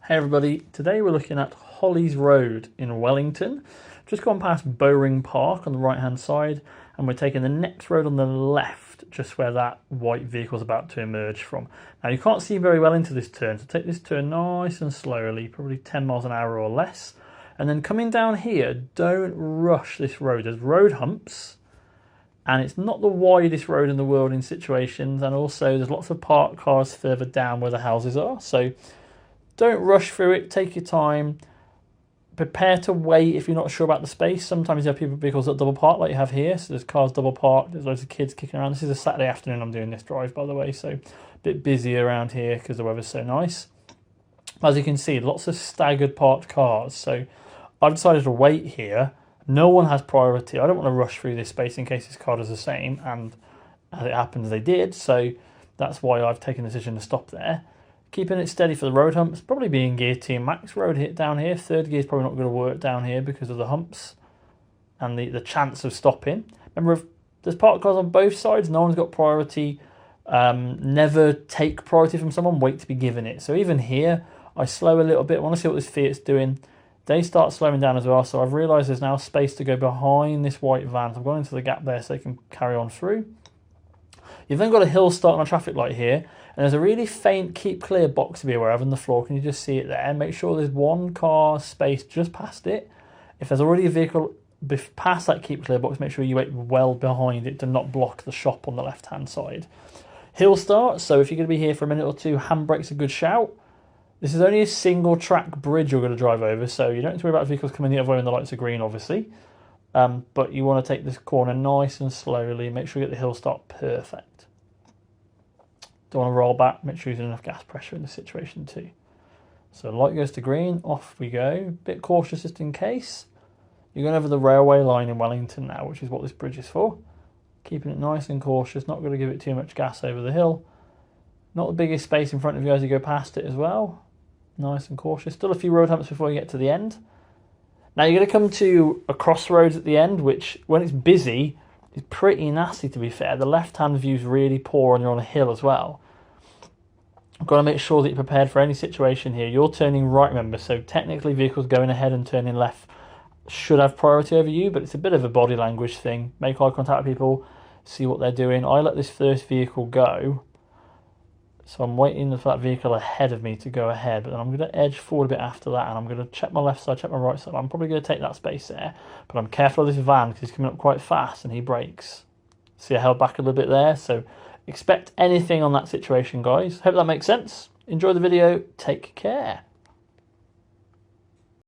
Hey everybody, today we're looking at Hollies Road in Wellington. Just gone past Bowring Park on the right hand side, and we're taking the next road on the left, just where that white vehicle's about to emerge from. Now you can't see very well into this turn, so take this turn nice and slowly, probably 10 miles an hour or less. And then coming down here, don't rush this road. There's road humps, and it's not the widest road in the world in situations, and also there's lots of parked cars further down where the houses are, so don't rush through it, take your time. Prepare to wait if you're not sure about the space. Sometimes you have vehicles that double park like you have here, so there's cars double parked, there's loads of kids kicking around. This is a Saturday afternoon I'm doing this drive, by the way, so a bit busy around here because the weather's so nice. As you can see, lots of staggered parked cars, so I've decided to wait here. No one has priority. I don't want to rush through this space in case this car does the same, and as it happens they did, so that's why I've taken the decision to stop there. Keeping it steady for the road humps, probably being gear 2 max road hit down here. Third gear is probably not going to work down here because of the humps and the chance of stopping. Remember, if there's parked cars on both sides, no one's got priority. Never take priority from someone, wait to be given it. So even here, I slow a little bit. I want to see what this Fiat's doing. They start slowing down as well, so I've realised there's now space to go behind this white van. So I've gone into the gap there so they can carry on through. You've then got a hill start on a traffic light here, and there's a really faint keep clear box to be aware of on the floor. Can you just see it there? Make sure there's one car space just past it. If there's already a vehicle past that keep clear box, make sure you wait well behind it to not block the shop on the left hand side. Hill start, so if you're going to be here for a minute or two, handbrake's a good shout. This is only a single track bridge you're going to drive over, so you don't have to worry about vehicles coming the other way when the lights are green, obviously. But you want to take this corner nice and slowly. Make sure you get the hill start perfect. Don't want to roll back. Make sure you're using enough gas pressure in this situation too. So light goes to green. Off we go. Bit cautious just in case. You're going over the railway line in Wellington now, which is what this bridge is for. Keeping it nice and cautious. Not going to give it too much gas over the hill. Not the biggest space in front of you as you go past it as well. Nice and cautious. Still a few road humps before you get to the end. Now you're going to come to a crossroads at the end, which when it's busy is pretty nasty, to be fair. The left-hand view is really poor and you're on a hill as well. I've got to make sure that you're prepared for any situation here. You're turning right, remember, so technically vehicles going ahead and turning left should have priority over you, but it's a bit of a body language thing. Make eye contact with people, see what they're doing. I let this first vehicle go, so I'm waiting for that vehicle ahead of me to go ahead, but then I'm going to edge forward a bit after that, and I'm going to check my left side, check my right side. I'm probably going to take that space there, but I'm careful of this van because he's coming up quite fast and he brakes. See, I held back a little bit there, so expect anything on that situation, guys. Hope that makes sense. Enjoy the video. Take care.